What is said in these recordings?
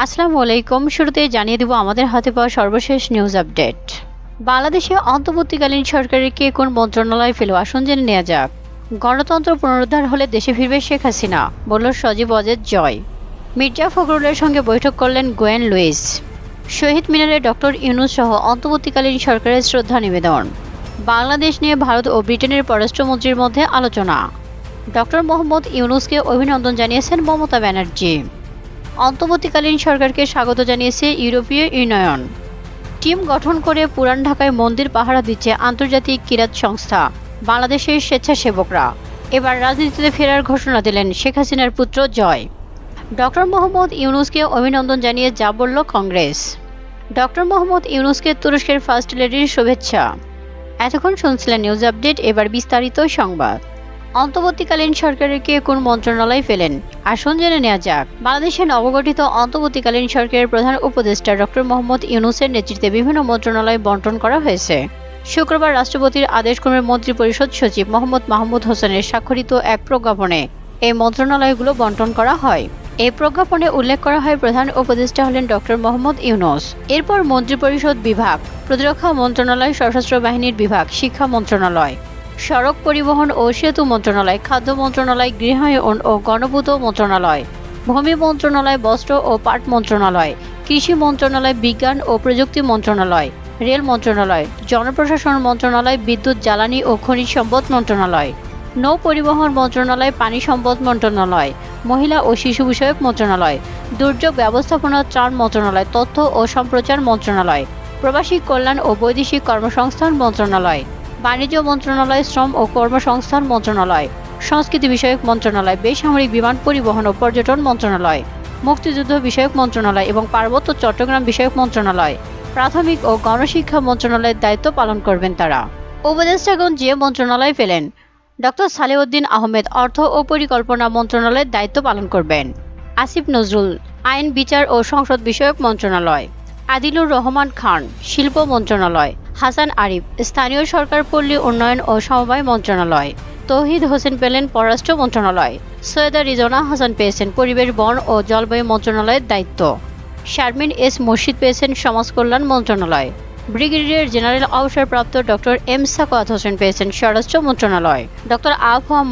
আসসালামু আলাইকুম। শুরুতেই জানিয়ে দেব আমাদের হাতে পাওয়া সর্বশেষ নিউজ আপডেট। বাংলাদেশে অন্তর্বর্তীকালীন সরকারের কে কোন মন্ত্রণালয় ফেলো, আসুন জেনে নেওয়া যাক। গণতন্ত্র পুনরুদ্ধার হলে দেশে ফিরবে শেখ হাসিনা, বলল সজীব ওয়াজেদ জয়। মির্জা ফখরুলের সঙ্গে বৈঠক করলেন গোয়েন লুইস। শহীদ মিনারে ডক্টর ইউনূস সহ অন্তর্বর্তীকালীন সরকারের শ্রদ্ধা নিবেদন। বাংলাদেশ নিয়ে ভারত ও ব্রিটেনের পররাষ্ট্রমন্ত্রীর মধ্যে আলোচনা। ডক্টর মোহাম্মদ ইউনূসকে অভিনন্দন জানিয়েছেন মমতা ব্যানার্জি। অন্তর্বর্তীকালীন সরকারকে স্বাগত জানিয়েছে ইউরোপীয় ইউনিয়ন। টিম গঠন করে পুরান ঢাকায় মন্দির পাহারা দিচ্ছে আন্তর্জাতিক কিরাত সংস্থা, বাংলাদেশের স্বেচ্ছাসেবকরা। এবার রাজনীতিতে ফেরার ঘোষণা দিলেন শেখ হাসিনার পুত্র জয়। ডক্টর মোহাম্মদ ইউনূসকে অভিনন্দন জানিয়ে যা বলল কংগ্রেস। ডক্টর মোহাম্মদ ইউনূসকে তুরস্কের ফার্স্ট লেডির শুভেচ্ছা। এতক্ষণ শুনছিলেন নিউজ আপডেট, এবার বিস্তারিত সংবাদ। অন্তর্বর্তীকালীন সরকারের কে কোন মন্ত্রণালয় ফেলেন, আসুন জেনে নেওয়া যাক। বাংলাদেশের নবগঠিত অন্তর্বর্তীকালীন সরকারের প্রধান উপদেষ্টা ডক্টর মোহাম্মদ ইউনূসের নেতৃত্বে বিভিন্ন মন্ত্রণালয় বণ্টন করা হয়েছে। শুক্রবার রাষ্ট্রপতির আদেশক্রমে মন্ত্রিপরিষদ সচিব মোহাম্মদ মাহমুদ হোসেনের স্বাক্ষরিত এক প্রজ্ঞাপনে এই মন্ত্রণালয়গুলো বণ্টন করা হয়। এই প্রজ্ঞাপনে উল্লেখ করা হয় প্রধান উপদেষ্টা হলেন ডক্টর মোহাম্মদ ইউনূস। এরপর মন্ত্রিপরিষদ বিভাগ, প্রতিরক্ষা মন্ত্রণালয়, সশস্ত্র বাহিনীর বিভাগ, শিক্ষা মন্ত্রণালয়, সড়ক পরিবহন ও সেতু মন্ত্রণালয়, খাদ্য মন্ত্রণালয়, গৃহায়ন ও গণপূর্ত মন্ত্রণালয়, ভূমি মন্ত্রণালয়, বস্ত্র ও পাট মন্ত্রণালয়, কৃষি মন্ত্রণালয়, বিজ্ঞান ও প্রযুক্তি মন্ত্রণালয়, রেল মন্ত্রণালয়, জনপ্রশাসন মন্ত্রণালয়, বিদ্যুৎ জ্বালানি ও খনিজ সম্পদ মন্ত্রণালয়, নৌ পরিবহন মন্ত্রণালয়, পানি সম্পদ মন্ত্রণালয়, মহিলা ও শিশু বিষয়ক মন্ত্রণালয়, দুর্যোগ ব্যবস্থাপনা ত্রাণ মন্ত্রণালয়, তথ্য ও সম্প্রচার মন্ত্রণালয়, প্রবাসী কল্যাণ ও বৈদেশিক কর্মসংস্থান মন্ত্রণালয়, বাণিজ্য মন্ত্রণালয়, শ্রম ও কর্মসংস্থান মন্ত্রণালয়, সংস্কৃতি বিষয়ক মন্ত্রণালয়, বেসামরিক বিমান পরিবহন ও পর্যটন মন্ত্রণালয়, মুক্তিযুদ্ধ বিষয়ক মন্ত্রণালয় এবং পার্বত্য চট্টগ্রাম বিষয়ক মন্ত্রণালয়, প্রাথমিক ও গণশিক্ষা মন্ত্রণালয়ের দায়িত্ব পালন করবেন তারা। উপদেষ্টাগণ যে মন্ত্রণালয় পেলেন, ডক্টর সালেউদ্দিন আহমেদ অর্থ ও পরিকল্পনা মন্ত্রণালয়ের দায়িত্ব পালন করবেন। আসিফ নজরুল আইন, বিচার ও সংসদ বিষয়ক মন্ত্রণালয়, আদিলুর রহমান খান শিল্প মন্ত্রণালয়, হাসান আরিফ স্থানীয় সরকার, পল্লী উন্নয়ন ও সমবায় মন্ত্রণালয়, তৌহিদ হোসেন পেলেন পররাষ্ট্র মন্ত্রণালয়, সৈয়দা রিজওয়ানা হাসান পেয়েছেন পরিবেশ, বন ও জলবায়ু মন্ত্রণালয়ের দায়িত্ব, শারমিন এস মুর্শিদ পেয়েছেন সমাজ কল্যাণ মন্ত্রণালয়, ব্রিগেডিয়ার জেনারেল অবসরপ্রাপ্ত ডক্টর এম সাখাওয়াত হোসেন পেয়েছেন স্বরাষ্ট্র মন্ত্রণালয়, ডক্টর আফহাম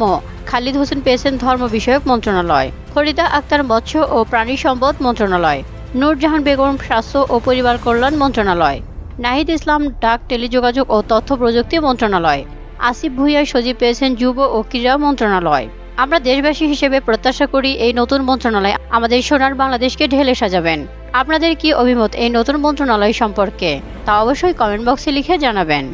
খালিদ হোসেন পেয়েছেন ধর্ম বিষয়ক মন্ত্রণালয়, ফরিদা আক্তার মৎস্য ও প্রাণী সম্পদ মন্ত্রণালয়, নূরজাহান বেগম স্বাস্থ্য ও পরিবার কল্যাণ মন্ত্রণালয়, নাহিদ ইসলাম ডাক, টেলিযোগাযোগ ও তথ্য প্রযুক্তি মন্ত্রণালয়, আসিফ ভুঁইয়া সজীব পেয়েছেন যুব ও ক্রীড়া মন্ত্রণালয়। আমরা দেশবাসী হিসেবে প্রত্যাশা করি এই নতুন মন্ত্রণালয় আমাদের সোনার বাংলাদেশকে ঢেলে সাজাবেন। আপনাদের কি অভিমত এই নতুন মন্ত্রণালয় সম্পর্কে, তা অবশ্যই কমেন্ট বক্সে লিখে জানাবেন।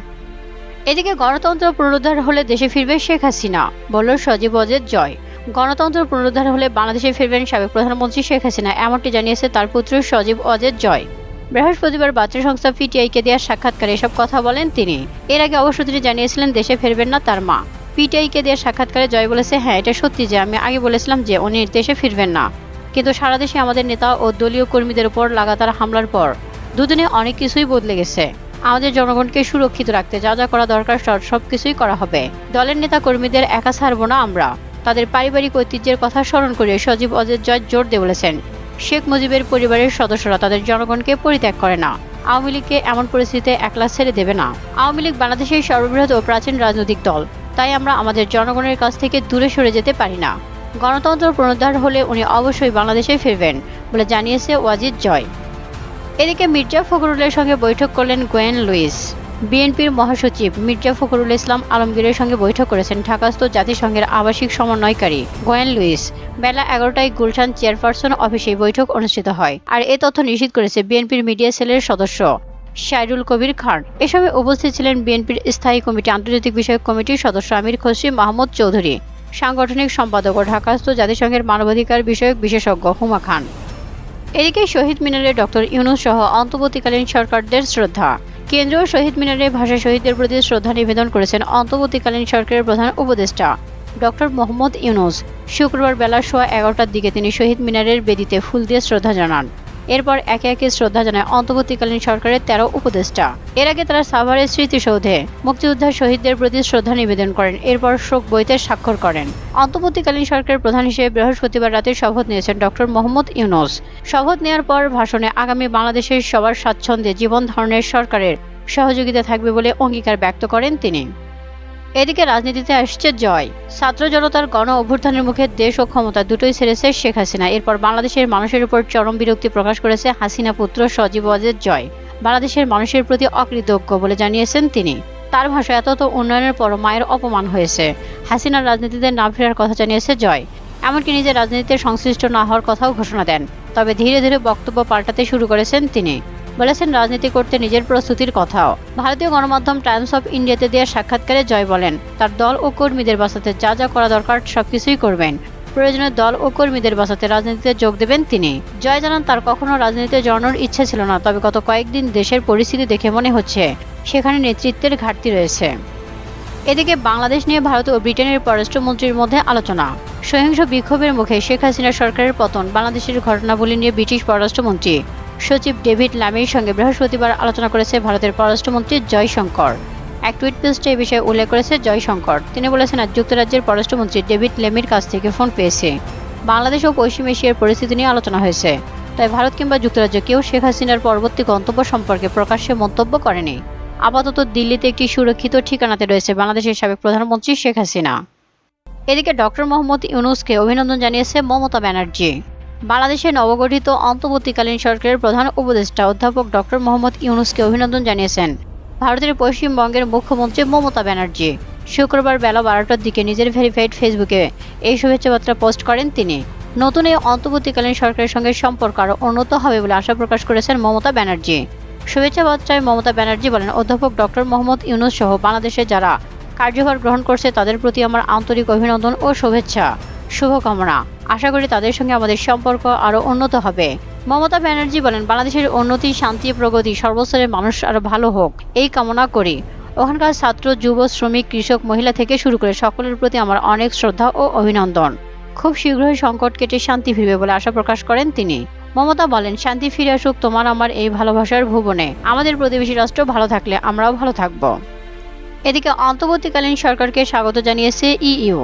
এদিকে গণতন্ত্র পুনরুদ্ধার হলে দেশে ফিরবে শেখ হাসিনা, বলল সজীব ওয়াজেদ জয়। গণতন্ত্র পুনরুদ্ধার হলে বাংলাদেশে ফিরবেন সাবেক প্রধানমন্ত্রী শেখ হাসিনা, এমনটি জানিয়েছে তার পুত্র সজীব ওয়াজেদ জয়। বৃহস্পতিবার বার্তা সংস্থা পিটিআইকে দেওয়া সাক্ষাৎকারে এসব কথা বলেন তিনি। এর আগে অবশ্য তিনি জানিয়েছিলেন দেশে ফিরবেন না তার মা। পিটিআইকে দেওয়া সাক্ষাৎকারে জয় বলেছে, হ্যাঁ, এটা সত্যি যে আমি আগে বলেছিলাম যে উনি দেশে ফিরবেন না, কিন্তু সারা দেশে আমাদের নেতা ও দলীয় কর্মীদের উপর লাগাতার হামলার পর দুদিনে অনেক কিছুই বদলে গেছে। আমাদের জনগণকে সুরক্ষিত রাখতে যা যা করা দরকার সব কিছুই করা হবে। দলের নেতা কর্মীদের একা ছাড়বো না আমরা। তাদের পারিবারিক ঐতিহ্যের কথা স্মরণ করে সজীব ওয়াজেদ জয় জোর দিয়ে বলেছেন, শেখ মুজিবের পরিবারের সদস্যরা তাদের জনগণকে পরিত্যাগ করে না। আওয়ামী লীগকে এমন পরিস্থিতিতে একলা ছেড়ে দেবে না। আওয়ামী লীগ বাংলাদেশের সর্ববৃহৎ ও প্রাচীন রাজনৈতিক দল, তাই আমরা আমাদের জনগণের কাছ থেকে দূরে সরে যেতে পারি না। গণতন্ত্র পুনরুদ্ধার হলে উনি অবশ্যই বাংলাদেশে ফিরবেন বলে জানিয়েছে ওয়াজিদ জয়। এদিকে মির্জা ফখরুলের সঙ্গে বৈঠক করলেন গোয়েন লুইস। বিএনপির মহাসচিব মির্জা ফখরুল ইসলাম আলমগীরের সঙ্গে বৈঠক করেছেন ঢাকাস্থ জাতিসংঘের আবাসিক সমন্বয়কারী গোয়েন লুইস। বেলা 11টায় গুলশান চেয়ারপারসন অফিসে বৈঠক অনুষ্ঠিত হয়। আর এ তথ্য নিশ্চিত করেছে বিএনপির মিডিয়া সেলের সদস্য শাইরুল কবির খান। এ সময় উপস্থিত ছিলেন বিএনপির স্থায়ী কমিটি আন্তর্জাতিক বিষয়ক কমিটির সদস্য আমির খসরু মাহমুদ চৌধুরী, সাংগঠনিক সম্পাদক ও ঢাকাস্থ জাতিসংঘের মানবাধিকার বিষয়ক বিশেষজ্ঞ হুমা খান। এদিকে শহীদ মিনারে ডক্টর ইউনূস সহ অন্তর্বর্তীকালীন সরকারদের শ্রদ্ধা। কেন্দ্রীয় শহীদ মিনারে ভাষা শহীদদের প্রতি শ্রদ্ধা নিবেদন করেছেন অন্তর্বর্তীকালীন সরকারের প্রধান উপদেষ্টা ডক্টর মোহাম্মদ ইউনূস। শুক্রবার বেলা 11:15টার দিকে তিনি শহীদ মিনারের বেদিতে ফুল দিয়ে শ্রদ্ধা জানান। এরপর একে একে শ্রদ্ধা জানায় অন্তর্বর্তীকালীন সরকারের 13 উপদেষ্টা। এর আগে তারা সাভারের স্মৃতিসৌধে মুক্তিযোদ্ধা শহীদদের প্রতি শ্রদ্ধা নিবেদন করেন, এরপর শোক বইতে স্বাক্ষর করেন। অন্তর্বর্তীকালীন সরকারের প্রধান হিসেবে বৃহস্পতিবার রাতে শপথ নিয়েছেন ডক্টর মোহাম্মদ ইউনূস। শপথ নেওয়ার পর ভাষণে আগামী বাংলাদেশের সবার স্বাচ্ছন্দ্যে জীবন ধারণের সরকারের সহযোগিতা থাকবে বলে অঙ্গীকার ব্যক্ত করেন তিনি। এদিকে রাজনীতিতে আসছে জয়। ছাত্র জনতার গণ অভ্যুত্থানের মুখে দেশ ও ক্ষমতা দুটোই ছেড়েছে শেখ হাসিনা। এরপর বাংলাদেশের মানুষের উপর চরম বিরক্তি প্রকাশ করেছে হাসিনা পুত্র সজীব ওয়াজেদ জয়। বাংলাদেশের মানুষের প্রতি অকৃতজ্ঞ বলে জানিয়েছেন তিনি। তার ভাষায় এত উন্নয়নের পরও মায়ের অপমান হয়েছে। হাসিনার রাজনীতিতে না ফেরার কথা জানিয়েছে জয়। এমনকি নিজের রাজনীতিতে সংশ্লিষ্ট না হওয়ার কথাও ঘোষণা দেন। তবে ধীরে ধীরে বক্তব্য পাল্টাতে শুরু করেছেন তিনি। বলেছেন রাজনীতি করতে নিজের প্রস্তুতির কথাও। ভারতীয় গণমাধ্যম টাইমস অফ ইন্ডিয়াতে দেওয়া সাক্ষাৎকারে জয় বলেন, তার দল ও কর্মীদের বাঁচাতে যা যা করা দরকার সবকিছুই করবেন। প্রয়োজনে দল ও কর্মীদের বাঁচাতে রাজনীতিতে যোগ দেবেন তিনি। জয় জানান তার কখনো রাজনীতিতে জড়ানোর ইচ্ছে ছিল না, তবে গত কয়েকদিন দেশের পরিস্থিতি দেখে মনে হচ্ছে সেখানে নেতৃত্বের ঘাটতি রয়েছে। এদিকে বাংলাদেশ নিয়ে ভারত ও ব্রিটেনের পররাষ্ট্রমন্ত্রীর মধ্যে আলোচনা। সহিংস বিক্ষোভের মুখে শেখ হাসিনা সরকারের পতন, বাংলাদেশের ঘটনাবলী নিয়ে ব্রিটিশ পররাষ্ট্রমন্ত্রী সচিব ডেভিড ল্যামির সঙ্গে বৃহস্পতিবার আলোচনা করেছে ভারতের পররাষ্ট্রমন্ত্রী জয়শঙ্কর। এক টুইট পোস্টে এই বিষয়ে উল্লেখ করেছে জয়শঙ্কর। তিনি বলেছেন, আজ যুক্তরাজ্যের পররাষ্ট্রমন্ত্রী ডেভিড ল্যামির কাছ থেকে ফোন পেয়েছে। বাংলাদেশ ও পশ্চিম এশিয়ার পরিস্থিতি নিয়ে আলোচনা হয়েছে। তাই ভারত কিংবা যুক্তরাজ্য কেউ শেখ হাসিনার পরবর্তী গন্তব্য সম্পর্কে প্রকাশ্যে মন্তব্য করেনি। আপাতত দিল্লিতে একটি সুরক্ষিত ঠিকানাতে রয়েছে বাংলাদেশের সাবেক প্রধানমন্ত্রী শেখ হাসিনা। এদিকে ডক্টর মোহাম্মদ ইউনূসকে অভিনন্দন জানিয়েছে মমতা ব্যানার্জি। বাংলাদেশের নবগঠিত অন্তর্বর্তীকালীন সরকারের প্রধান উপদেষ্টা অধ্যাপক ডক্টর মোহাম্মদ ইউনূসকে অভিনন্দন জানিয়েছেন ভারতের পশ্চিমবঙ্গের মুখ্যমন্ত্রী মমতা ব্যানার্জি। শুক্রবার বেলা 12টার দিকে নিজের ভেরিফাইড ফেসবুকে এই শুভেচ্ছা বার্তা পোস্ট করেন তিনি। নতুন এই অন্তর্বর্তীকালীন সরকারের সঙ্গে সম্পর্ক আরও উন্নত হবে বলে আশা প্রকাশ করেছেন মমতা ব্যানার্জি। শুভেচ্ছা বার্তায় মমতা ব্যানার্জি বলেন, অধ্যাপক ডক্টর মোহাম্মদ ইউনূস সহ বাংলাদেশে যারা কার্যভার গ্রহণ করছে তাদের প্রতি আমার আন্তরিক অভিনন্দন ও শুভেচ্ছা, শুভকামনা। আশা করি তাদের সঙ্গে আমাদের সম্পর্ক আরও উন্নত হবে। মমতা ব্যানার্জি বলেন, বাংলাদেশের উন্নতি, শান্তি, প্রগতি, সর্বস্তরের মানুষ আরও ভালো হোক এই কামনা করি। ওখানকার ছাত্র, যুব, শ্রমিক, কৃষক, মহিলা থেকে শুরু করে সকলের প্রতি আমার অনেক শ্রদ্ধা ও অভিনন্দন। খুব শীঘ্রই সংকট কেটে শান্তি ফিরবে বলে আশা প্রকাশ করেন তিনি। মমতা বলেন, শান্তি ফিরে আসুক তোমার আমার এই ভালোবাসার ভুবনে। আমাদের প্রতিবেশী রাষ্ট্র ভালো থাকলে আমরাও ভালো থাকব। এদিকে অন্তর্বর্তীকালীন সরকারকে স্বাগত জানিয়েছে ইইউ।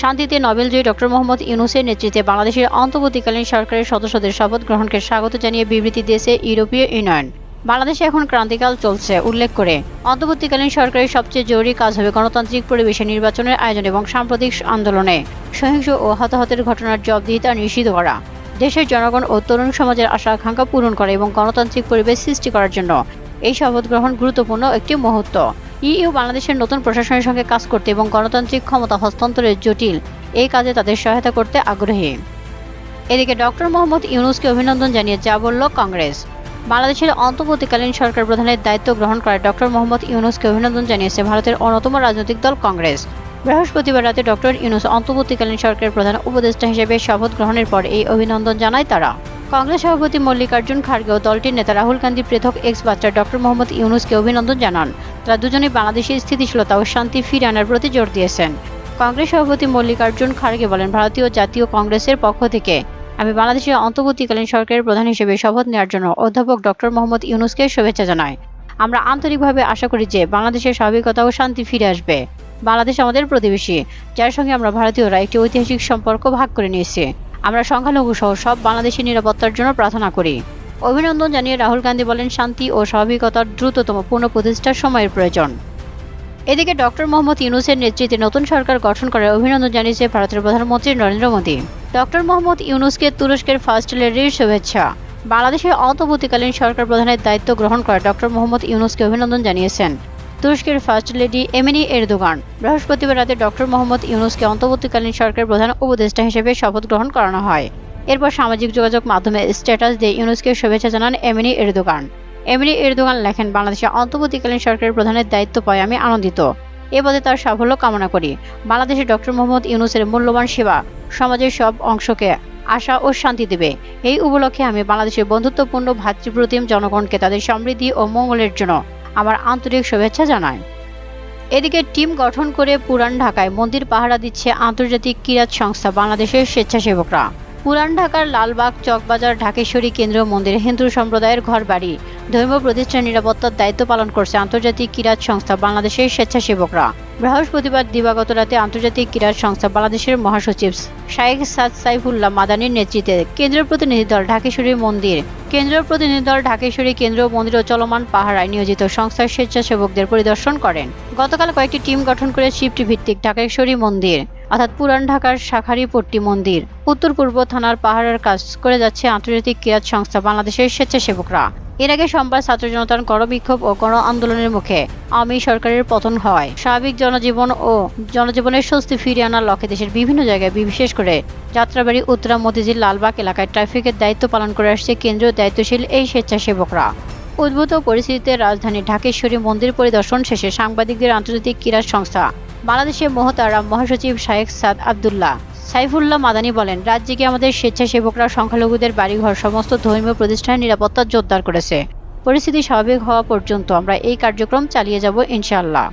শান্তিতে নোবেলজয়ী ডক্টর মোহাম্মদ ইউনূসের নেতৃত্বে বাংলাদেশের অন্তর্বর্তীকালীন সরকারের সদস্যদের শপথ গ্রহণকে স্বাগত জানিয়ে বিবৃতি দিয়েছে ইউরোপীয় ইউনিয়ন। বাংলাদেশে এখন ক্রান্তিকাল চলছে উল্লেখ করে অন্তর্বর্তীকালীন সরকারের সবচেয়ে জরুরি কাজ হবে গণতান্ত্রিক পরিবেশে নির্বাচনের আয়োজন এবং সাম্প্রতিক আন্দোলনে সহিংস ও হতাহতের ঘটনার জবাবদিহিতা নিশ্চিত করা, দেশের জনগণ ও তরুণ সমাজের আশা আকাঙ্ক্ষা পূরণ করা এবং গণতান্ত্রিক পরিবেশ সৃষ্টি করার জন্য এই শপথ গ্রহণ গুরুত্বপূর্ণ একটি মুহূর্ত। ইইউ বাংলাদেশের নতুন প্রশাসনের সঙ্গে কাজ করতে এবং গণতান্ত্রিক ক্ষমতা হস্তান্তরের জটিল এই কাজে তাদের সহায়তা করতে আগ্রহী। এদিকে ডক্টর মোহাম্মদ ইউনূসকে অভিনন্দন জানিয়ে যা বলল কংগ্রেস। বাংলাদেশের অন্তর্বর্তীকালীন সরকার প্রধানের দায়িত্ব গ্রহণ করায় ডক্টর মোহাম্মদ ইউনূসকে অভিনন্দন জানিয়েছে ভারতের অন্যতম রাজনৈতিক দল কংগ্রেস। বৃহস্পতিবার রাতে ডক্টর ইউনূস অন্তর্বর্তীকালীন সরকারের প্রধান উপদেষ্টা হিসেবে শপথ গ্রহণের পর এই অভিনন্দন জানায় তারা। কংগ্রেস সভাপতি মল্লিকার্জুন খাড়গে ও দলটির নেতা রাহুল গান্ধী পৃথক এক্স বার্তায় ডক্টর মোহাম্মদ ইউনূসকে অভিনন্দন জানান। তারা দুজনেই বাংলাদেশের স্থিতিশীলতা ও শান্তি ফিরিয়ে আনার প্রতি জোর দিয়েছেন। কংগ্রেস সভাপতি মল্লিকার্জুন খাড়গে বলেন, ভারতীয় জাতীয় কংগ্রেসের পক্ষ থেকে আমি বাংলাদেশের অন্তর্বর্তীকালীন সরকারের প্রধান হিসেবে শপথ নেওয়ার জন্য অধ্যাপক ডক্টর মোহাম্মদ ইউনূসকে শুভেচ্ছা জানাই। আমরা আন্তরিকভাবে আশা করি যে বাংলাদেশের স্বাভাবিকতা ও শান্তি ফিরে আসবে। বাংলাদেশ আমাদের প্রতিবেশী, যার সঙ্গে আমরা ভারতীয়রা একটি ঐতিহাসিক সম্পর্ক ভাগ করে নিয়েছি। আমরা সংখ্যালঘু সহ সব বাংলাদেশের নিরাপত্তার জন্য প্রার্থনা করি। অভিনন্দন জানিয়ে রাহুল গান্ধী বলেন, শান্তি ও স্বাভাবিকতার দ্রুততম পুনঃপ্রতিষ্ঠার সময়ের প্রয়োজন। এদিকে ডক্টর মোহাম্মদ ইউনূসের নেতৃত্বে নতুন সরকার গঠন করার অভিনন্দন জানিয়েছে ভারতের প্রধানমন্ত্রী নরেন্দ্র মোদী। ডক্টর মোহাম্মদ ইউনূসকে তুরস্কের ফার্স্ট লেডির শুভেচ্ছা। বাংলাদেশের অন্তর্বর্তীকালীন সরকার প্রধানের দায়িত্ব গ্রহণ করা ডক্টর মোহাম্মদ ইউনূসকে অভিনন্দন জানিয়েছেন তুরস্কের ফার্স্ট লেডি এমিনি এরদোগান। বৃহস্পতিবার রাতে ডক্টর মোহাম্মদ ইউনূসকে অন্তর্বর্তীকালীন সরকারের প্রধান উপদেষ্টা হিসেবে শপথ গ্রহণ করানো হয়। এরপর সামাজিক যোগাযোগ মাধ্যমে স্ট্যাটাস দিয়ে ইউনূসকে শুভেচ্ছা জানান এমিনি এরদোগান। এমিনি এরদোগান লেখেন, বাংলাদেশের অন্তর্বর্তীকালীন সরকারের প্রধানের দায়িত্ব পায় আমি আনন্দিত। এ পদে তার সাফল্য কামনা করি। বাংলাদেশে ডক্টর মোহাম্মদ ইউনূসের মূল্যবান সেবা সমাজের সব অংশকে আশা ও শান্তি দেবে। এই উপলক্ষে আমি বাংলাদেশের বন্ধুত্বপূর্ণ ভাতৃপ্রতিম জনগণকে তাদের সমৃদ্ধি ও মঙ্গলের জন্য আমার আন্তরিক শুভেচ্ছা জানাই। এদিকে টিম গঠন করে পুরান ঢাকায় মন্দির পাহারা দিচ্ছে আন্তর্জাতিক কিরাত সংস্থা বাংলাদেশের স্বেচ্ছাসেবকরা। পুরান ঢাকার লালবাগ চকবাজার ঢাকেশ্বরী কেন্দ্রীয় মন্দিরে হিন্দু সম্প্রদায়ের ঘরবাড়ি ধর্মীয় প্রতিষ্ঠানের নিরাপত্তার দায়িত্ব পালন করছে আন্তর্জাতিক ক্রীড়া সংস্থা বাংলাদেশের স্বেচ্ছাসেবকরা। বৃহস্পতিবার দিবাগত রাতে আন্তর্জাতিক ক্রীড়া সংস্থা বাংলাদেশের মহাসচিব শাইখ সাদ সাইফুল্লাহ মাদানির নেতৃত্বে কেন্দ্রীয় প্রতিনিধি দল ঢাকেশ্বরী কেন্দ্রীয় মন্দির ও চলমান পাহারায় নিয়োজিত সংস্থার স্বেচ্ছাসেবকদের পরিদর্শন করেন। গতকাল কয়েকটি টিম গঠন করে শিফট ভিত্তিক ঢাকেশ্বরী মন্দির অর্থাৎ পুরান ঢাকার শাখারীপট্টি মন্দির উত্তর পূর্ব থানার পাহাড়ের কাজ করে যাচ্ছে আন্তর্জাতিক ক্রীড়া সংস্থা বাংলাদেশের স্বেচ্ছাসেবকরা। এর আগে সোমবার ছাত্র জনতার গণবিক্ষোভ ও গণ আন্দোলনের মুখে আওয়ামী সরকারের পতন হওয়ায় স্বাভাবিক জনজীবনের স্বস্তি ফিরিয়ে আনার লক্ষ্যে দেশের বিভিন্ন জায়গায় বিশেষ করে যাত্রাবাড়ি উত্তরা মতিঝিল লালবাগ এলাকায় ট্রাফিকের দায়িত্ব পালন করে আসছে কেন্দ্রীয় দায়িত্বশীল এই স্বেচ্ছাসেবকরা। উদ্ভূত পরিস্থিতিতে রাজধানী ঢাকেশ্বরী মন্দির পরিদর্শন শেষে সাংবাদিকদের আন্তর্জাতিক ক্রীড়া সংস্থা বাংলাদেশের মহতারাম মহাসচিব শাইখ সাদ সাইফুল্লাহ মাদানি বলেন, রাজ্যে গিয়ে আমাদের স্বেচ্ছাসেবকরা সংখ্যালঘুদের বাড়িঘর সমস্ত ধর্মীয় প্রতিষ্ঠানের নিরাপত্তা জোরদার করেছে। পরিস্থিতি স্বাভাবিক হওয়া পর্যন্ত আমরা এই কার্যক্রম চালিয়ে যাব ইনশাআল্লাহ।